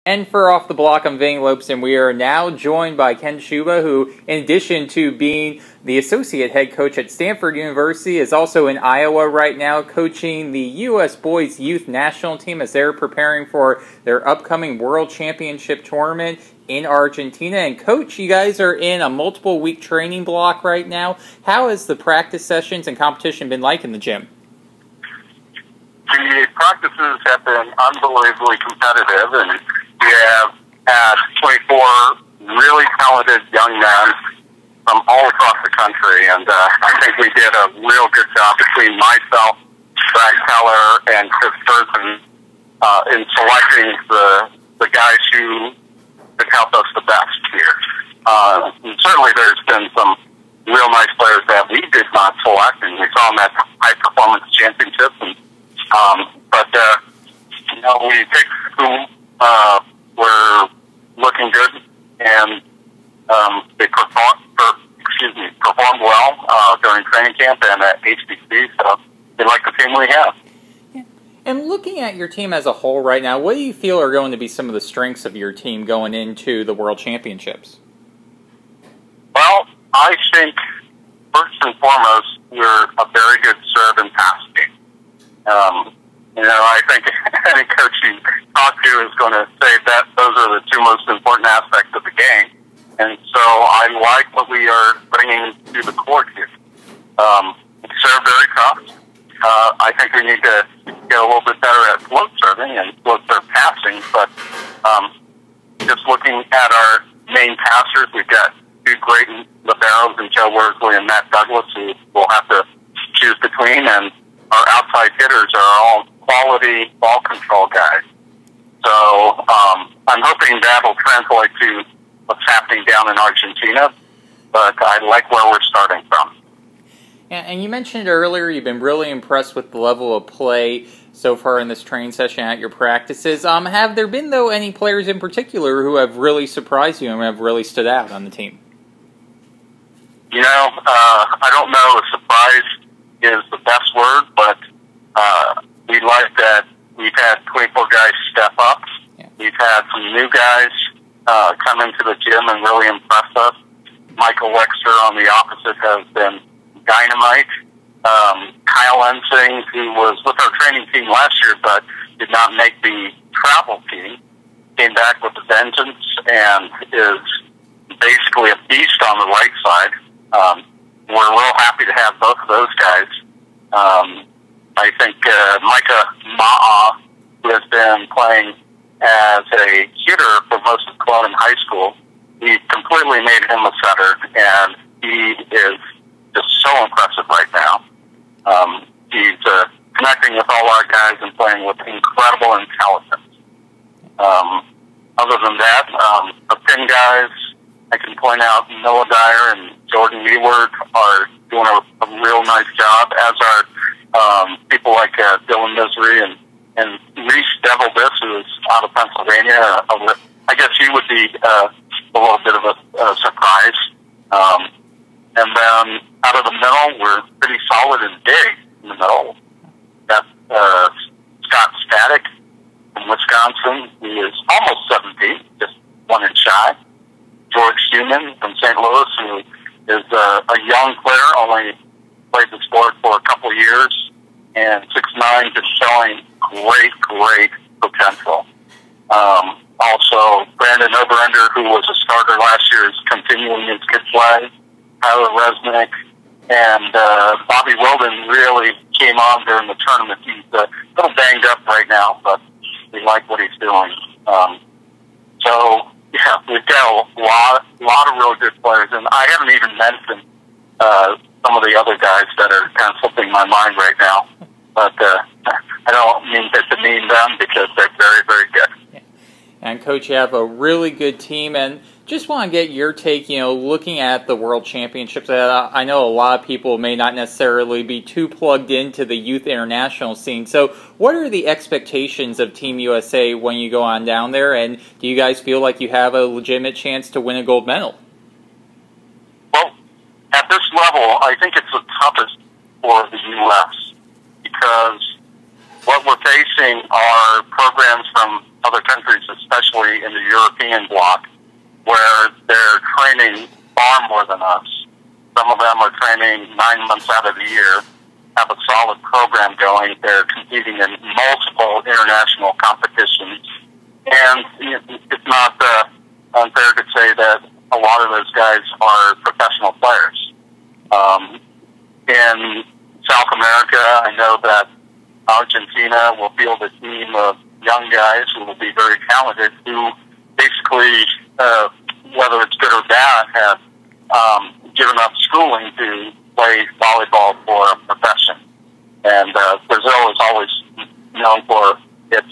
And for Off the Block, I'm Ving Lopes, and we are now joined by Ken Shibuya, who, in addition to being the associate head coach at Stanford University, is also in Iowa right now coaching the U.S. Boys Youth National Team as they're preparing for their upcoming World Championship tournament in Argentina. And Coach, you guys are in a multiple-week training block right now. How has the practice sessions and competition been like in the gym? The practices have been unbelievably competitive, and we have had 24 really talented young men from all across the country, and I think we did a real good job between myself, Brad Keller, and Chris Burton in selecting the guys who could help us the best here. And certainly there's been some real nice players that we did not select, and we saw them at high performance championships, and we picked who were looking good, and they performed well during training camp and at HBC, so they like the team we have. Yeah. And looking at your team as a whole right now, what do you feel are going to be some of the strengths of your team going into the World Championships? Well, I think first and foremost, we're a very good serve and pass team. I think any coach you talk to is going to say that those are the two most important aspects of the game. And so I like what we are bringing to the court here. We serve very tough. I think we need to get a little bit better at float serving and float serve passing. But just looking at our main passers, we've got two great liberos in Joe Worsley and Matt Douglas, who we'll have to choose between. And our outside hitters are all quality ball control guys. So I'm hoping that will translate to what's happening down in Argentina, but I like where we're starting from. Yeah, and you mentioned earlier you've been really impressed with the level of play so far in this training session at your practices. Have there been, though, any players in particular who have really surprised you and have really stood out on the team? I don't know if surprise is the best word, but we like that we've had 24 guys step up. Yeah. We've had some new guys come into the gym and really impress us. Michael Wexter on the opposite has been dynamite. Kyle Ensing, who was with our training team last year but did not make the travel team, came back with a vengeance and is basically a beast on the right side. We're real happy to have both of those guys. I think Micah Ma'a, who has been playing as a hitter for most of Cologne High School, we completely made him a setter, and he is just so impressive right now. He's connecting with all our guys and playing with incredible intelligence. Other than that, the pin guys, I can point out Noah Dyer and Jordan Leeward are doing a real nice job, as are people like Dylan Misery and Reese Devilbis, who is out of Pennsylvania. I guess he would be a little bit of a surprise. And then out of the middle, we're pretty solid and big in the middle. That's Scott Static from Wisconsin. He is almost 17, just 1 inch shy. George Human from St. Louis, who is a young player, only played the sport for a couple of years, and 6'9", just showing great potential. Also, Brandon Oberender, who was a starter last year, is continuing his good play. Tyler Resnick and Bobby Wilden really came on during the tournament. He's a little banged up right now, but we like what he's doing. Yeah, we've got a lot of real good players, and I haven't even mentioned some of the other guys that are kind of slipping my mind right now. But I don't mean to demean them because they're very good. Yeah. And Coach, you have a really good team, and just want to get your take, looking at the World Championships. I know a lot of people may not necessarily be too plugged into the youth international scene. So what are the expectations of Team USA when you go on down there, and do you guys feel like you have a legitimate chance to win a gold medal? Well, at this level, I think it's the toughest for the U.S. because what we're facing are programs from other countries, especially European bloc, where they're training far more than us. Some of them are training 9 months out of the year, have a solid program going. They're competing in multiple international competitions. And it's not unfair to say that a lot of those guys are professional players. In South America, I know that Argentina will field a team of young guys who will be very talented, who basically, whether it's good or bad, have given up schooling to play volleyball for a profession. And Brazil is always known for its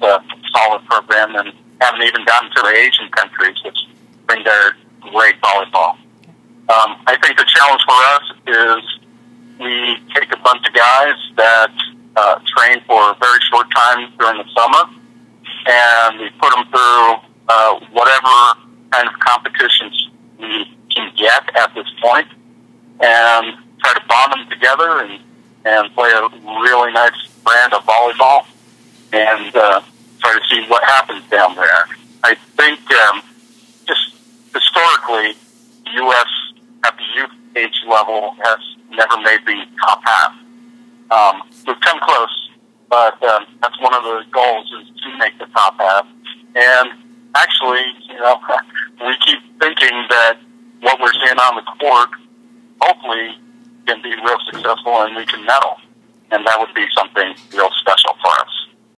solid program, and haven't even gotten to the Asian countries, which bring their great volleyball. I think the challenge for us is we take a bunch of guys that train for a very short time during the summer, and we put them through whatever kind of competitions we can get at this point, and try to bond them together and play a really nice brand of volleyball, and try to see what happens down there. I think just historically, the U.S. at the youth age level has never made the top half. We've come close, but that's one of the goals, is to make the top half. And actually, we keep thinking that what we're seeing on the court hopefully can be real successful and we can medal. And that would be something real special.